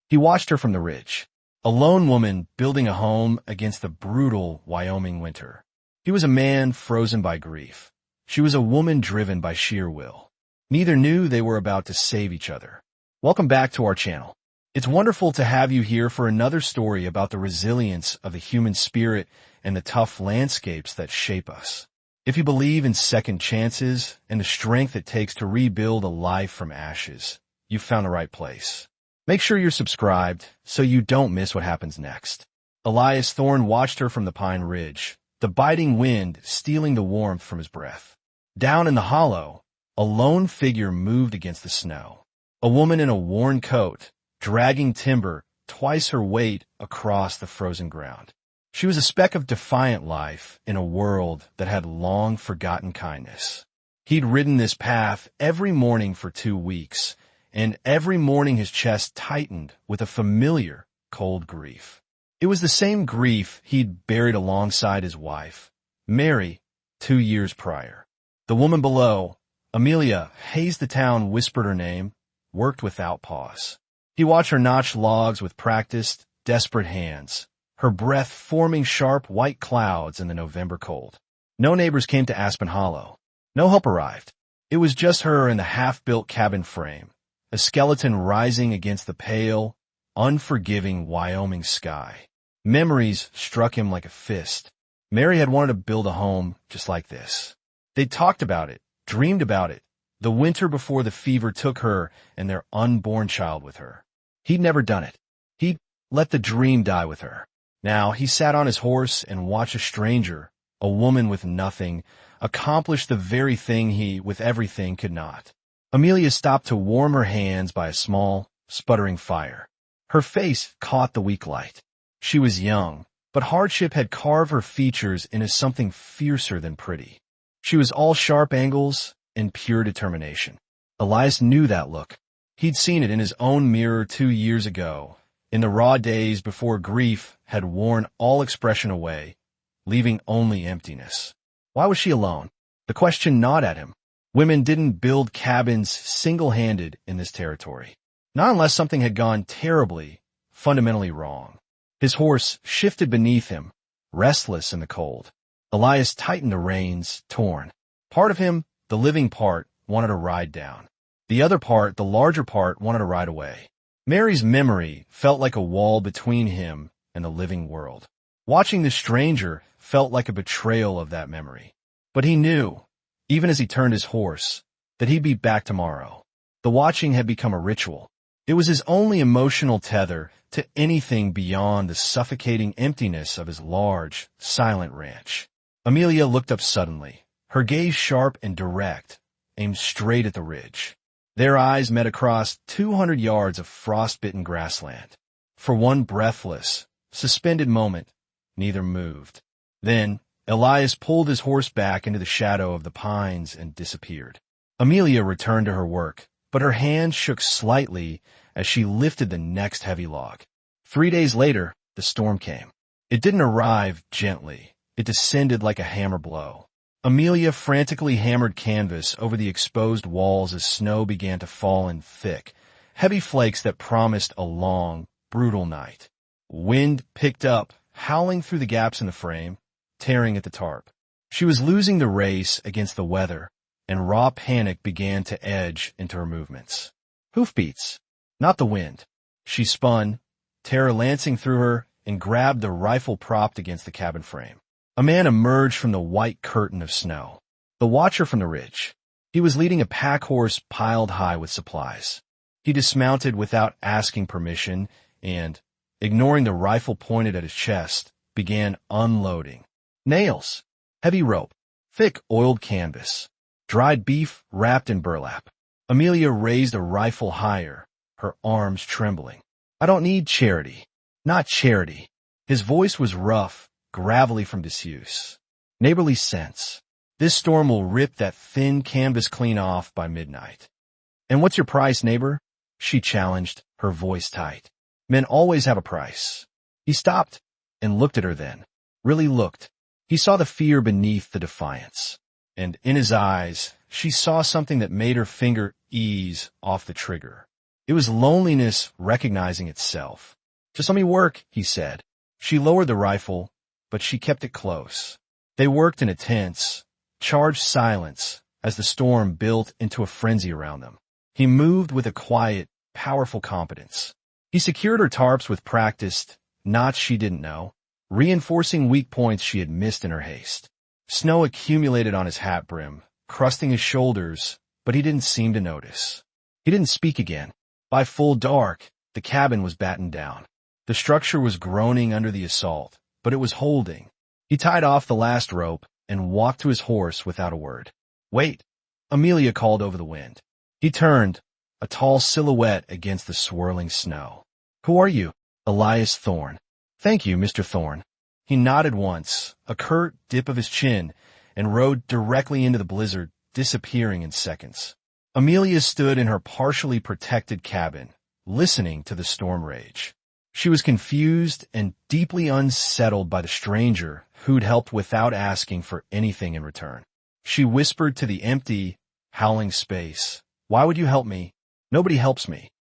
He watched her from the ridge, a lone woman building a home against the brutal Wyoming winter. He was a man frozen by grief. She was a woman driven by sheer will. Neither knew they were about to save each other. Welcome back to our channel. It's wonderful to have you here for another story about the resilience of the human spirit and the tough landscapes that shape us. If you believe in second chances and the strength it takes to rebuild a life from ashes, you've found the right place. Make sure you're subscribed so you don't miss what happens next. Elias Thorne watched her from the pine ridge, the biting wind stealing the warmth from his breath. Down in the hollow, a lone figure moved against the snow. A woman in a worn coat, dragging timber twice her weight across the frozen ground. She was a speck of defiant life in a world that had long forgotten kindness. He'd ridden this path every morning for 2 weeks, and every morning his chest tightened with a familiar, cold grief. It was the same grief he'd buried alongside his wife, Mary, 2 years prior. The woman below, Amelia, hazed the town, whispered her name, worked without pause. He watched her notch logs with practiced, desperate hands, her breath forming sharp white clouds in the November cold. No neighbors came to Aspen Hollow. No help arrived. It was just her in the half-built cabin frame, a skeleton rising against the pale, unforgiving Wyoming sky. Memories struck him like a fist. Mary had wanted to build a home just like this. They'd talked about it, dreamed about it, the winter before the fever took her and their unborn child with her. He'd never done it. He'd let the dream die with her. Now he sat on his horse and watched a stranger, a woman with nothing, accomplish the very thing he, with everything, could not. Amelia stopped to warm her hands by a small, sputtering fire. Her face caught the weak light. She was young, but hardship had carved her features into something fiercer than pretty. She was all sharp angles and pure determination. Elias knew that look. He'd seen it in his own mirror 2 years ago, in the raw days before grief had worn all expression away, leaving only emptiness. Why was she alone? The question gnawed at him. Women didn't build cabins single-handed in this territory. Not unless something had gone terribly, fundamentally wrong. His horse shifted beneath him, restless in the cold. Elias tightened the reins, torn. Part of him, the living part, wanted to ride down. The other part, the larger part, wanted to ride away. Mary's memory felt like a wall between him and the living world. Watching the stranger felt like a betrayal of that memory. But he knew, even as he turned his horse, that he'd be back tomorrow. The watching had become a ritual. It was his only emotional tether to anything beyond the suffocating emptiness of his large, silent ranch. Amelia looked up suddenly, her gaze sharp and direct, aimed straight at the ridge. Their eyes met across 200 yards of frost-bitten grassland. For one breathless, suspended moment, neither moved. Then, Elias pulled his horse back into the shadow of the pines and disappeared. Amelia returned to her work, but her hand shook slightly as she lifted the next heavy log. 3 days later, the storm came. It didn't arrive gently. It descended like a hammer blow. Amelia frantically hammered canvas over the exposed walls as snow began to fall in thick, heavy flakes that promised a long, brutal night. Wind picked up, howling through the gaps in the frame, tearing at the tarp. She was losing the race against the weather, and raw panic began to edge into her movements. Hoofbeats, not the wind. She spun, terror lancing through her, and grabbed the rifle propped against the cabin frame. A man emerged from the white curtain of snow. The watcher from the ridge. He was leading a pack horse piled high with supplies. He dismounted without asking permission and, ignoring the rifle pointed at his chest, began unloading. Nails, heavy rope, thick oiled canvas, dried beef wrapped in burlap. Amelia raised a rifle higher, her arms trembling. I don't need charity. Not charity. His voice was rough, gravelly from disuse. Neighborly sense. This storm will rip that thin canvas clean off by midnight. And what's your price, neighbor? She challenged, her voice tight. Men always have a price. He stopped and looked at her then. Really looked. He saw the fear beneath the defiance. And in his eyes, she saw something that made her finger ease off the trigger. It was loneliness recognizing itself. "Just let me work," he said. She lowered the rifle, but she kept it close. They worked in a tense, charged silence as the storm built into a frenzy around them. He moved with a quiet, powerful competence. He secured her tarps with practiced knots she didn't know, reinforcing weak points she had missed in her haste. Snow accumulated on his hat brim, crusting his shoulders, but he didn't seem to notice. He didn't speak again. By full dark, the cabin was battened down. The structure was groaning under the assault, but it was holding. He tied off the last rope and walked to his horse without a word. "Wait," Amelia called over the wind. He turned, a tall silhouette against the swirling snow. "Who are you?" "Elias Thorne." "Thank you, Mr. Thorne." He nodded once, a curt dip of his chin, and rode directly into the blizzard, disappearing in seconds. Amelia stood in her partially protected cabin, listening to the storm rage. She was confused and deeply unsettled by the stranger who'd helped without asking for anything in return. She whispered to the empty, howling space, "Why would you help me? Nobody helps me."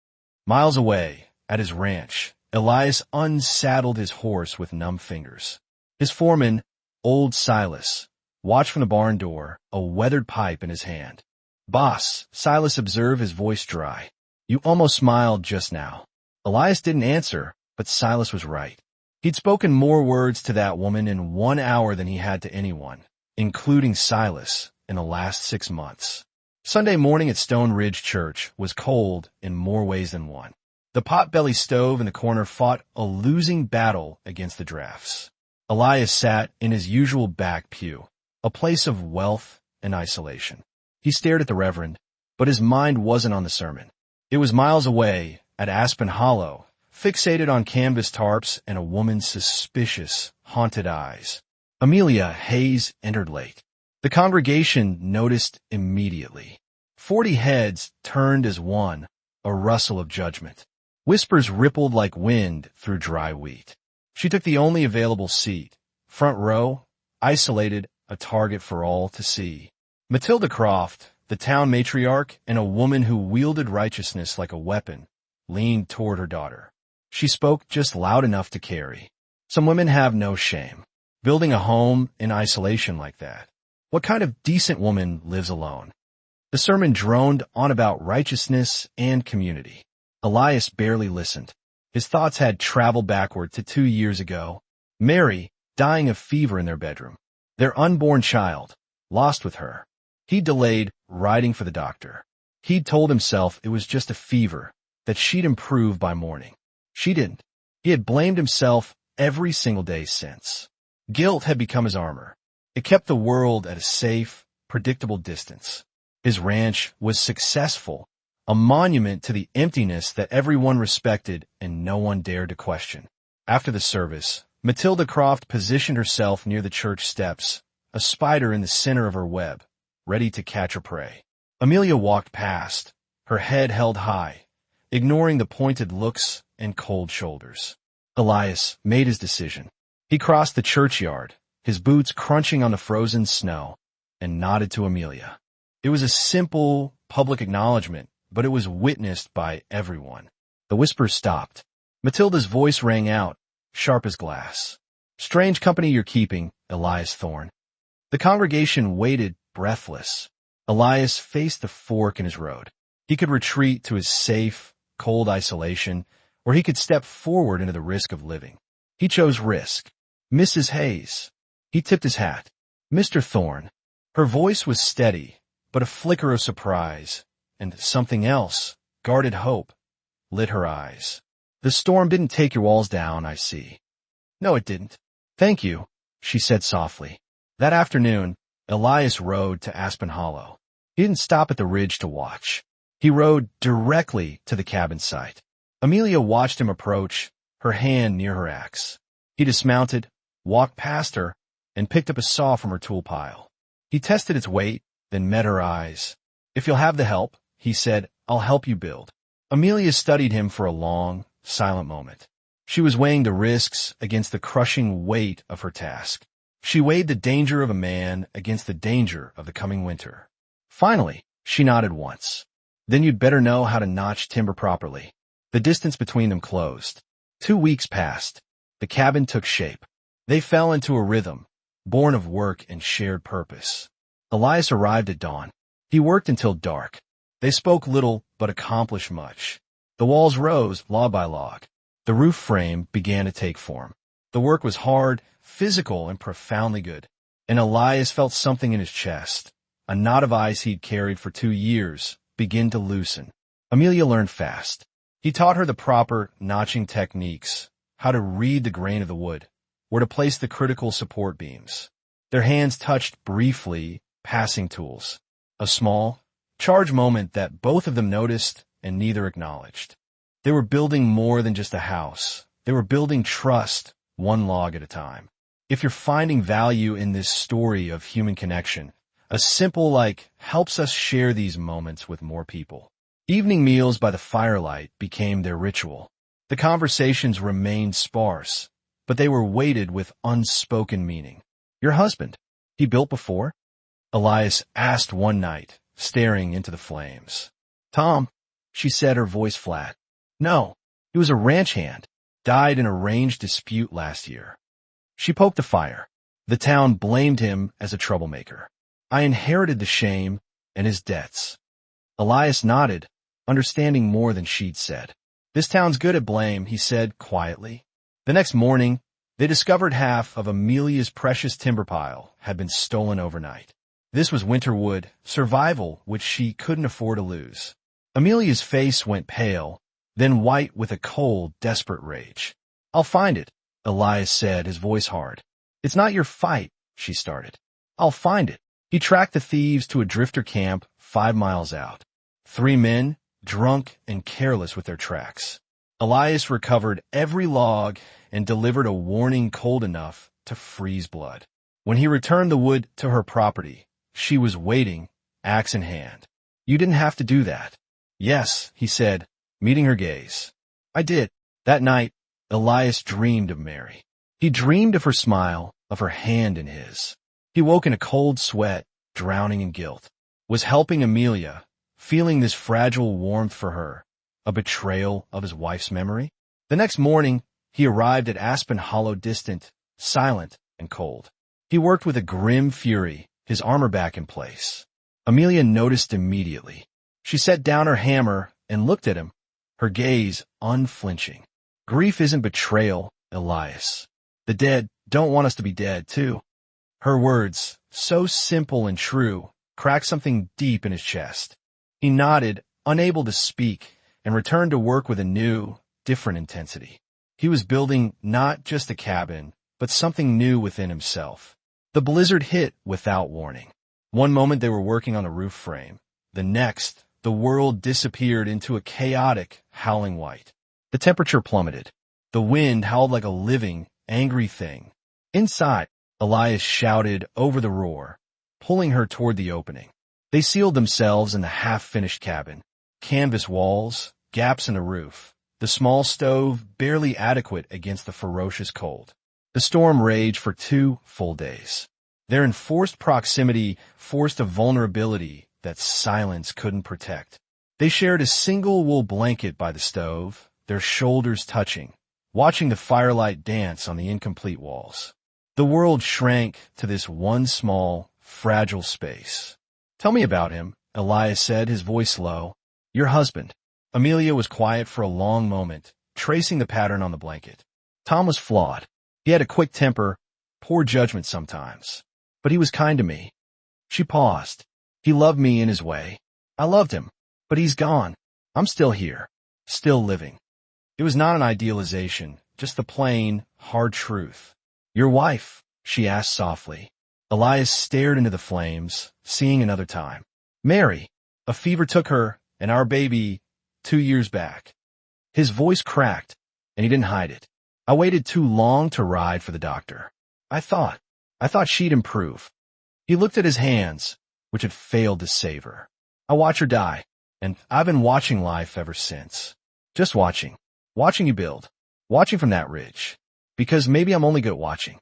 Miles away, at his ranch, Elias unsaddled his horse with numb fingers. His foreman, old Silas, watched from the barn door, a weathered pipe in his hand. "Boss," Silas observed, his voice dry. "You almost smiled just now." Elias didn't answer, but Silas was right. He'd spoken more words to that woman in 1 hour than he had to anyone, including Silas, in the last 6 months. Sunday morning at Stone Ridge Church was cold in more ways than one. The potbelly stove in the corner fought a losing battle against the drafts. Elias sat in his usual back pew, a place of wealth and isolation. He stared at the Reverend, but his mind wasn't on the sermon. It was miles away, at Aspen Hollow, fixated on canvas tarps and a woman's suspicious, haunted eyes. Amelia Hayes entered late. The congregation noticed immediately. 40 heads turned as one, a rustle of judgment. Whispers rippled like wind through dry wheat. She took the only available seat, front row, isolated, a target for all to see. Matilda Croft, the town matriarch and a woman who wielded righteousness like a weapon, leaned toward her daughter. She spoke just loud enough to carry. Some women have no shame. Building a home in isolation like that. What kind of decent woman lives alone? The sermon droned on about righteousness and community. Elias barely listened. His thoughts had traveled backward to 2 years ago. Mary, dying of fever in their bedroom. Their unborn child, lost with her. He delayed writing for the doctor. He'd told himself it was just a fever, that she'd improve by morning. She didn't. He had blamed himself every single day since. Guilt had become his armor. It kept the world at a safe, predictable distance. His ranch was successful, a monument to the emptiness that everyone respected and no one dared to question. After the service, Matilda Croft positioned herself near the church steps, a spider in the center of her web, ready to catch her prey. Amelia walked past, her head held high, ignoring the pointed looks and cold shoulders. Elias made his decision. He crossed the churchyard, his boots crunching on the frozen snow, and nodded to Amelia. It was a simple, public acknowledgement, but it was witnessed by everyone. The whispers stopped. Matilda's voice rang out, sharp as glass. "Strange company you're keeping, Elias Thorne." The congregation waited, breathless. Elias faced the fork in his road. He could retreat to his safe, cold isolation, or he could step forward into the risk of living. He chose risk. "Mrs. Hayes." He tipped his hat. "Mr. Thorne." Her voice was steady, but a flicker of surprise, and something else, guarded hope, lit her eyes. "The storm didn't take your walls down, I see." "No, it didn't." "Thank you," she said softly. That afternoon, Elias rode to Aspen Hollow. He didn't stop at the ridge to watch. He rode directly to the cabin site. Amelia watched him approach, her hand near her axe. He dismounted, walked past her, and picked up a saw from her tool pile. He tested its weight, then met her eyes. "If you'll have the help," he said, "I'll help you build." Amelia studied him for a long, silent moment. She was weighing the risks against the crushing weight of her task. She weighed the danger of a man against the danger of the coming winter. Finally, she nodded once. Then you'd better know how to notch timber properly. The distance between them closed. 2 weeks passed. The cabin took shape. They fell into a rhythm, born of work and shared purpose. Elias arrived at dawn. He worked until dark. They spoke little but accomplished much. The walls rose log by log. The roof frame began to take form. The work was hard, physical, and profoundly good. And Elias felt something in his chest. A knot of ice he'd carried for 2 years begin to loosen. Amelia learned fast. He taught her the proper notching techniques, how to read the grain of the wood, where to place the critical support beams. Their hands touched briefly, passing tools. A small, charged moment that both of them noticed and neither acknowledged. They were building more than just a house. They were building trust, one log at a time. If you're finding value in this story of human connection, a simple like helps us share these moments with more people. Evening meals by the firelight became their ritual. The conversations remained sparse, but they were weighted with unspoken meaning. Your husband, he built before? Elias asked one night, staring into the flames. Tom, she said, her voice flat. No, he was a ranch hand, died in a range dispute last year. She poked the fire. The town blamed him as a troublemaker. I inherited the shame and his debts. Elias nodded, understanding more than she'd said. This town's good at blame, he said quietly. The next morning, they discovered half of Amelia's precious timber pile had been stolen overnight. This was winter wood, survival which she couldn't afford to lose. Amelia's face went pale, then white with a cold, desperate rage. I'll find it, Elias said, his voice hard. It's not your fight, she started. I'll find it. He tracked the thieves to a drifter camp 5 miles out. 3 men, drunk and careless with their tracks. Elias recovered every log and delivered a warning cold enough to freeze blood. When he returned the wood to her property, she was waiting, axe in hand. You didn't have to do that. Yes, he said, meeting her gaze. I did. That night, Elias dreamed of Mary. He dreamed of her smile, of her hand in his. He woke in a cold sweat, drowning in guilt. Was helping Amelia, feeling this fragile warmth for her, a betrayal of his wife's memory? The next morning, he arrived at Aspen Hollow distant, silent, and cold. He worked with a grim fury, his armor back in place. Amelia noticed immediately. She set down her hammer and looked at him, her gaze unflinching. Grief isn't betrayal, Elias. The dead don't want us to be dead, too. Her words, so simple and true, cracked something deep in his chest. He nodded, unable to speak, and returned to work with a new, different intensity. He was building not just a cabin, but something new within himself. The blizzard hit without warning. One moment they were working on a roof frame. The next, the world disappeared into a chaotic, howling white. The temperature plummeted. The wind howled like a living, angry thing. Inside, Elias shouted over the roar, pulling her toward the opening. They sealed themselves in the half-finished cabin. Canvas walls, gaps in the roof, the small stove barely adequate against the ferocious cold. The storm raged for 2 full days. Their enforced proximity forced a vulnerability that silence couldn't protect. They shared a single wool blanket by the stove, their shoulders touching, watching the firelight dance on the incomplete walls. The world shrank to this one small, fragile space. Tell me about him, Elias said, his voice low. Your husband. Amelia was quiet for a long moment, tracing the pattern on the blanket. Tom was flawed. He had a quick temper, poor judgment sometimes. But he was kind to me. She paused. He loved me in his way. I loved him. But he's gone. I'm still here. Still living. It was not an idealization, just the plain, hard truth. Your wife, she asked softly. Elias stared into the flames, seeing another time. Mary. A fever took her, and our baby, 2 years back. His voice cracked, and he didn't hide it. I waited too long to ride for the doctor. I thought she'd improve. He looked at his hands, which had failed to save her. I watched her die, and I've been watching life ever since. Just watching. Watching you build. Watching from that ridge. Because maybe I'm only good at watching.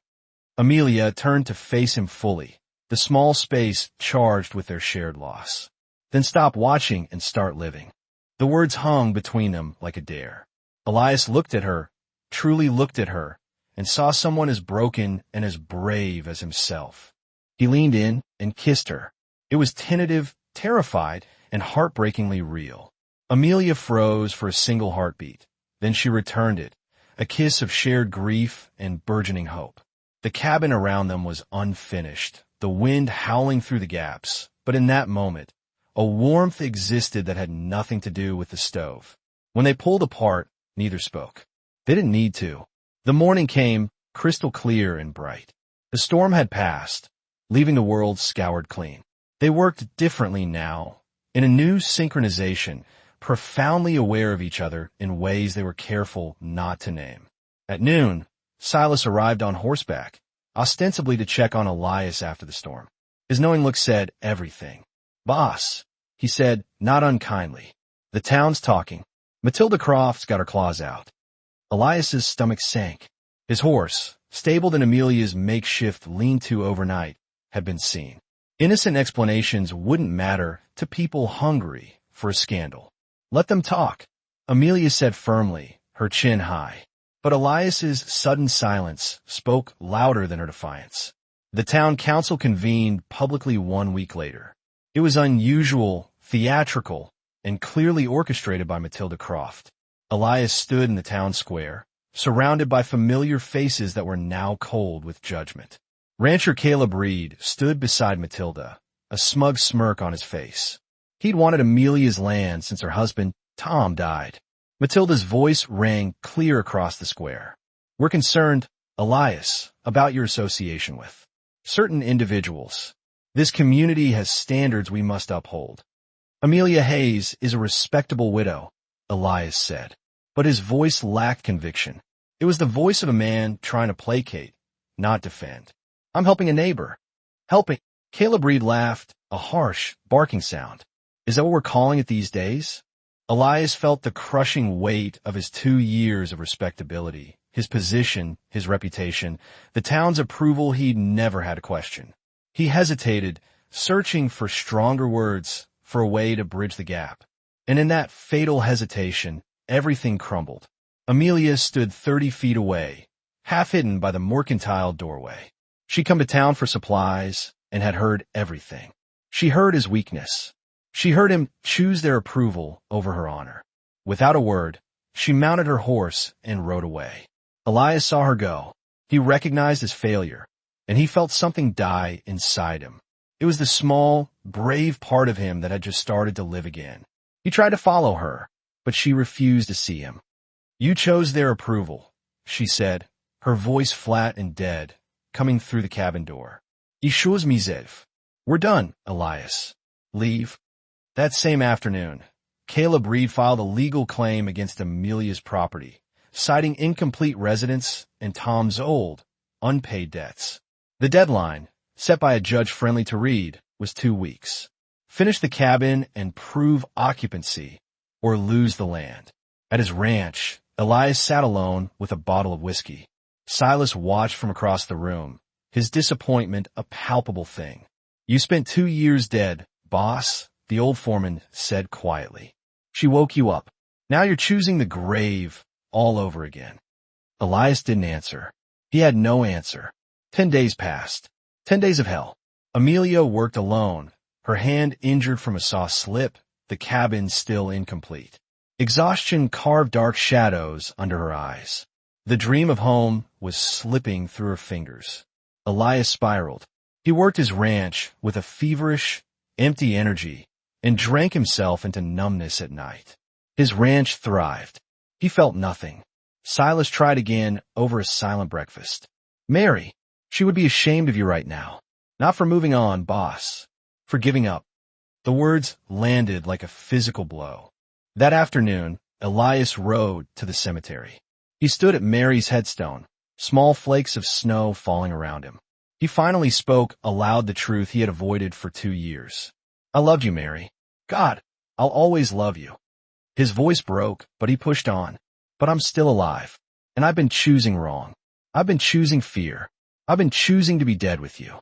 Amelia turned to face him fully, the small space charged with their shared loss. Then stop watching and start living. The words hung between them like a dare. Elias looked at her, truly looked at her, and saw someone as broken and as brave as himself. He leaned in and kissed her. It was tentative, terrified, and heartbreakingly real. Amelia froze for a single heartbeat. Then she returned it, a kiss of shared grief and burgeoning hope. The cabin around them was unfinished, the wind howling through the gaps, but in that moment, a warmth existed that had nothing to do with the stove. When they pulled apart, neither spoke. They didn't need to. The morning came, crystal clear and bright. The storm had passed, leaving the world scoured clean. They worked differently now, in a new synchronization, profoundly aware of each other in ways they were careful not to name. At noon, Silas arrived on horseback, ostensibly to check on Elias after the storm. His knowing look said everything. "Boss," he said, not unkindly. "The town's talking. Matilda Croft's got her claws out." Elias's stomach sank. His horse, stabled in Amelia's makeshift lean-to overnight, had been seen. Innocent explanations wouldn't matter to people hungry for a scandal. "Let them talk," Amelia said firmly, her chin high. But Elias's sudden silence spoke louder than her defiance. The town council convened publicly 1 week later. It was unusual, theatrical, and clearly orchestrated by Matilda Croft. Elias stood in the town square, surrounded by familiar faces that were now cold with judgment. Rancher Caleb Reed stood beside Matilda, a smug smirk on his face. He'd wanted Amelia's land since her husband, Tom, died. Matilda's voice rang clear across the square. "We're concerned, Elias, about your association with certain individuals. This community has standards we must uphold." "Amelia Hayes is a respectable widow," Elias said. But his voice lacked conviction. It was the voice of a man trying to placate, not defend. "I'm helping a neighbor." "Helping?" Caleb Reed laughed, a harsh, barking sound. "Is that what we're calling it these days?" Elias felt the crushing weight of his 2 years of respectability, his position, his reputation, the town's approval he'd never had to question. He hesitated, searching for stronger words, for a way to bridge the gap. And in that fatal hesitation, everything crumbled. Amelia stood 30 feet away, half hidden by the mercantile doorway. She'd come to town for supplies and had heard everything. She heard his weakness. She heard him choose their approval over her honor. Without a word, she mounted her horse and rode away. Elias saw her go. He recognized his failure, and he felt something die inside him. It was the small, brave part of him that had just started to live again. He tried to follow her, but she refused to see him. "You chose their approval," she said, her voice flat and dead, coming through the cabin door. "Ishuz mizev." "We're done, Elias. Leave." That same afternoon, Caleb Reed filed a legal claim against Amelia's property, citing incomplete residence and Tom's old, unpaid debts. The deadline, set by a judge friendly to Reed, was 2 weeks. Finish the cabin and prove occupancy, or lose the land. At his ranch, Elias sat alone with a bottle of whiskey. Silas watched from across the room, his disappointment a palpable thing. "You spent 2 years dead, boss," the old foreman said quietly. "She woke you up. Now you're choosing the grave all over again." Elias didn't answer. He had no answer. 10 days passed. 10 days of hell. Amelia worked alone, her hand injured from a saw slip, the cabin still incomplete. Exhaustion carved dark shadows under her eyes. The dream of home was slipping through her fingers. Elias spiraled. He worked his ranch with a feverish, empty energy and drank himself into numbness at night. His ranch thrived. He felt nothing. Silas tried again over a silent breakfast. "Mary, she would be ashamed of you right now. Not for moving on, boss. For giving up." The words landed like a physical blow. That afternoon, Elias rode to the cemetery. He stood at Mary's headstone, small flakes of snow falling around him. He finally spoke aloud the truth he had avoided for 2 years. "I loved you, Mary. God, I'll always love you." His voice broke, but he pushed on. "But I'm still alive, and I've been choosing wrong. I've been choosing fear. I've been choosing to be dead with you."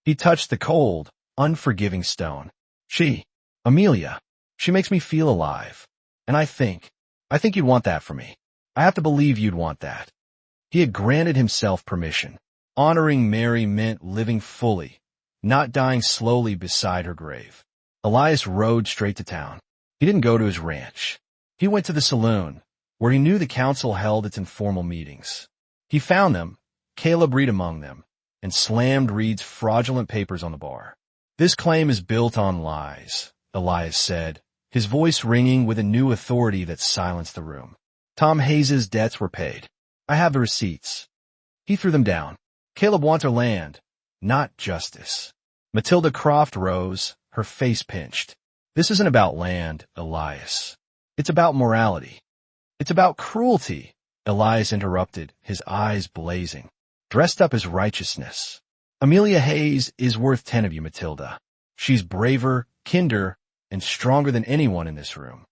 He touched the cold, unforgiving stone. "She, Amelia. She makes me feel alive. And I think you'd want that for me. I have to believe you'd want that. He had granted himself permission. Honoring Mary meant living fully, not dying slowly beside her grave. Elias rode straight to town. He didn't go to his ranch. He went to the saloon, where he knew the council held its informal meetings. He found them, Caleb Reed among them, and slammed Reed's fraudulent papers on the bar. This claim is built on lies, Elias said, his voice ringing with a new authority that silenced the room. Tom Hayes's debts were paid. I have the receipts. He threw them down. Caleb wants her land, not justice. Matilda Croft rose, her face pinched. This isn't about land, Elias. It's about morality. It's about cruelty, Elias interrupted, his eyes blazing. Dressed up as righteousness. Amelia Hayes is worth 10 of you, Matilda. She's braver, kinder, and stronger than anyone in this room.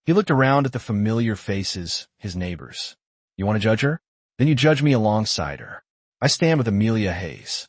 He looked around at the familiar faces, his neighbors. You want to judge her? Then you judge me alongside her. I stand with Amelia Hayes.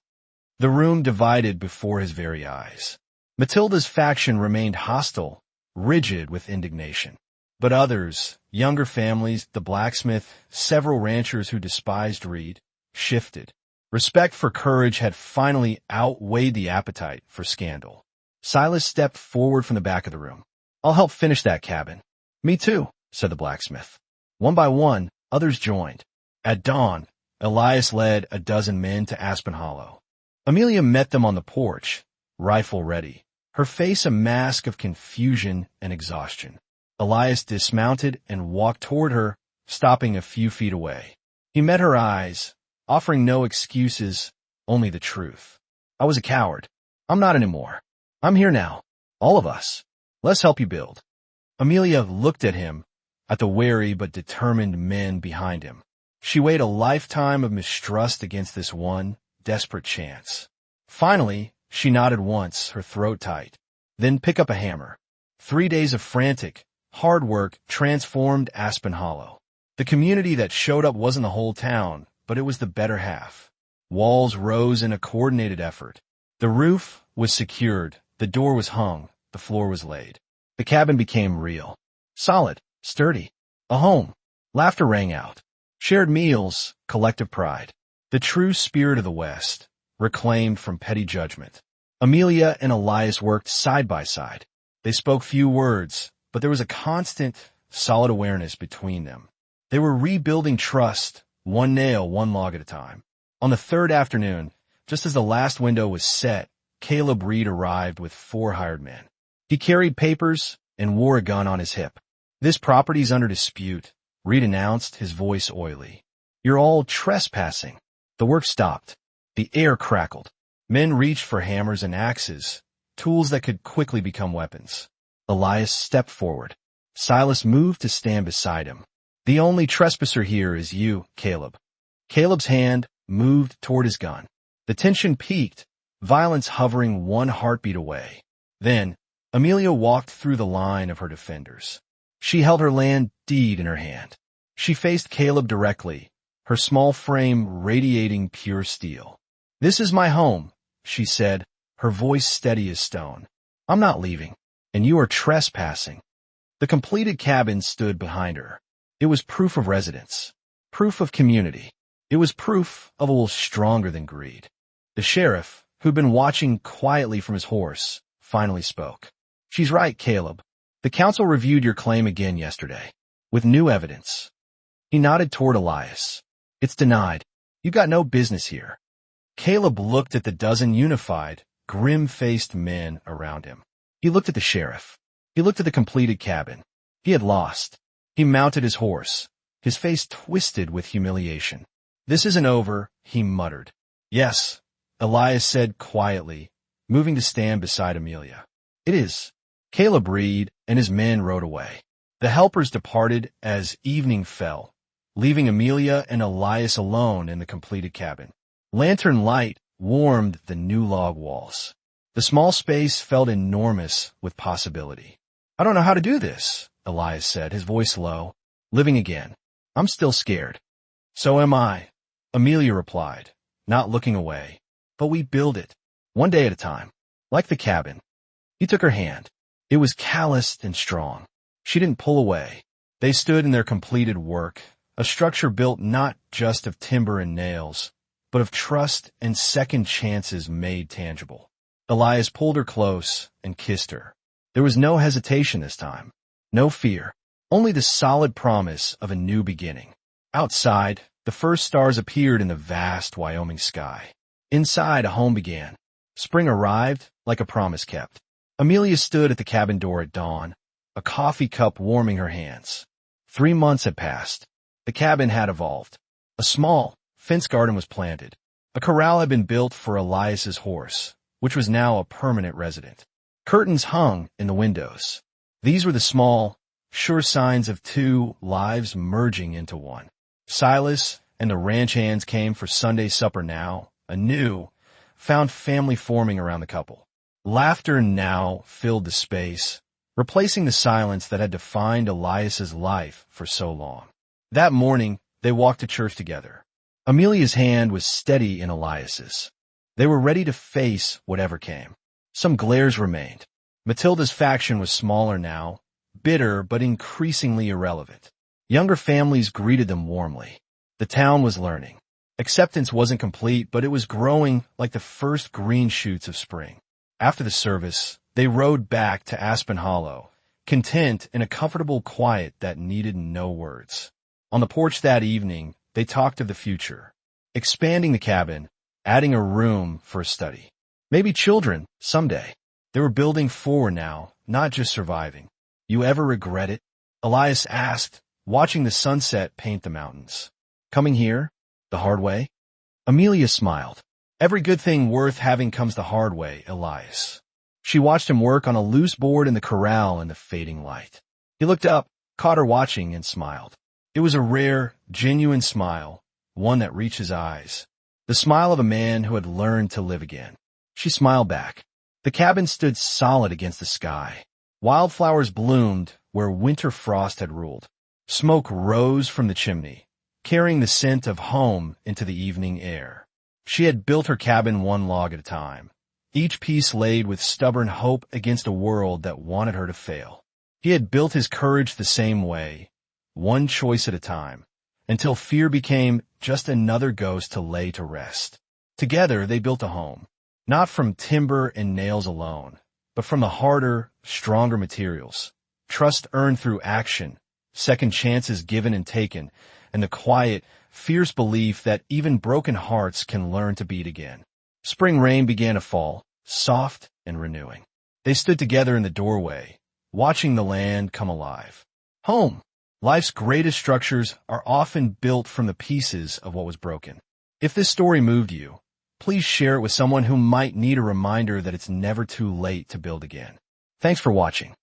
The room divided before his very eyes. Matilda's faction remained hostile, rigid with indignation. But others, younger families, the blacksmith, several ranchers who despised Reed, shifted. Respect for courage had finally outweighed the appetite for scandal. Silas stepped forward from the back of the room. I'll help finish that cabin. Me too, said the blacksmith. One by one, others joined. At dawn, Elias led a dozen men to Aspen Hollow. Amelia met them on the porch, rifle ready, her face a mask of confusion and exhaustion. Elias dismounted and walked toward her, stopping a few feet away. He met her eyes, offering no excuses, only the truth. I was a coward. I'm not anymore. I'm here now. All of us. Let's help you build. Amelia looked at him, at the wary but determined men behind him. She weighed a lifetime of mistrust against this one desperate chance. Finally, she nodded once, her throat tight. Then pick up a hammer. 3 days of frantic, hard work transformed Aspen Hollow. The community that showed up wasn't the whole town, but it was the better half. Walls rose in a coordinated effort. The roof was secured, the door was hung, the floor was laid. The cabin became real. Solid, sturdy. A home. Laughter rang out. Shared meals, collective pride. The true spirit of the West, reclaimed from petty judgment. Amelia and Elias worked side by side. They spoke few words, but there was a constant, solid awareness between them. They were rebuilding trust, one nail, one log at a time. On the third afternoon, just as the last window was set, Caleb Reed arrived with 4 hired men. He carried papers and wore a gun on his hip. This property's under dispute, Reed announced, his voice oily. You're all trespassing. The work stopped. The air crackled. Men reached for hammers and axes, tools that could quickly become weapons. Elias stepped forward. Silas moved to stand beside him. The only trespasser here is you, Caleb. Caleb's hand moved toward his gun. The tension peaked, violence hovering one heartbeat away. Then, Amelia walked through the line of her defenders. She held her land deed in her hand. She faced Caleb directly, her small frame radiating pure steel. This is my home, she said, her voice steady as stone. I'm not leaving, and you are trespassing. The completed cabin stood behind her. It was proof of residence, proof of community. It was proof of a will stronger than greed. The sheriff, who'd been watching quietly from his horse, finally spoke. She's right, Caleb. The council reviewed your claim again yesterday, with new evidence. He nodded toward Elias. It's denied. You got no business here. Caleb looked at the dozen unified, grim-faced men around him. He looked at the sheriff. He looked at the completed cabin. He had lost. He mounted his horse, his face twisted with humiliation. This isn't over, he muttered. Yes, Elias said quietly, moving to stand beside Amelia. It is. Caleb Reed and his men rode away. The helpers departed as evening fell, leaving Amelia and Elias alone in the completed cabin. Lantern light warmed the new log walls. The small space felt enormous with possibility. I don't know how to do this, Elias said, his voice low. Living again. I'm still scared. So am I, Amelia replied, not looking away. But we build it, one day at a time, like the cabin. He took her hand. It was calloused and strong. She didn't pull away. They stood in their completed work, a structure built not just of timber and nails, but of trust and second chances made tangible. Elias pulled her close and kissed her. There was no hesitation this time, no fear, only the solid promise of a new beginning. Outside, the first stars appeared in the vast Wyoming sky. Inside, a home began. Spring arrived like a promise kept. Amelia stood at the cabin door at dawn, a coffee cup warming her hands. 3 months had passed. The cabin had evolved. A small, fenced garden was planted. A corral had been built for Elias's horse, which was now a permanent resident. Curtains hung in the windows. These were the small, sure signs of 2 lives merging into one. Silas and the ranch hands came for Sunday supper now, a new, found family forming around the couple. Laughter now filled the space, replacing the silence that had defined Elias's life for so long. That morning, they walked to church together. Amelia's hand was steady in Elias's. They were ready to face whatever came. Some glares remained. Matilda's faction was smaller now, bitter but increasingly irrelevant. Younger families greeted them warmly. The town was learning. Acceptance wasn't complete, but it was growing like the first green shoots of spring. After the service, they rode back to Aspen Hollow, content in a comfortable quiet that needed no words. On the porch that evening, they talked of the future, expanding the cabin, adding a room for a study. Maybe children, someday. They were building forward now, not just surviving. You ever regret it? Elias asked, watching the sunset paint the mountains. Coming here? The hard way? Amelia smiled. Every good thing worth having comes the hard way, Elias. She watched him work on a loose board in the corral in the fading light. He looked up, caught her watching, and smiled. It was a rare, genuine smile, one that reached his eyes. The smile of a man who had learned to live again. She smiled back. The cabin stood solid against the sky. Wildflowers bloomed where winter frost had ruled. Smoke rose from the chimney, carrying the scent of home into the evening air. She had built her cabin 1 log at a time, each piece laid with stubborn hope against a world that wanted her to fail. He had built his courage the same way, one choice at a time, until fear became just another ghost to lay to rest. Together they built a home, not from timber and nails alone, but from the harder, stronger materials. Trust earned through action, second chances given and taken, and the quiet, fierce belief that even broken hearts can learn to beat again. Spring rain began to fall, soft and renewing. They stood together in the doorway, watching the land come alive. Home. Life's greatest structures are often built from the pieces of what was broken. If this story moved you, please share it with someone who might need a reminder that it's never too late to build again. Thanks for watching.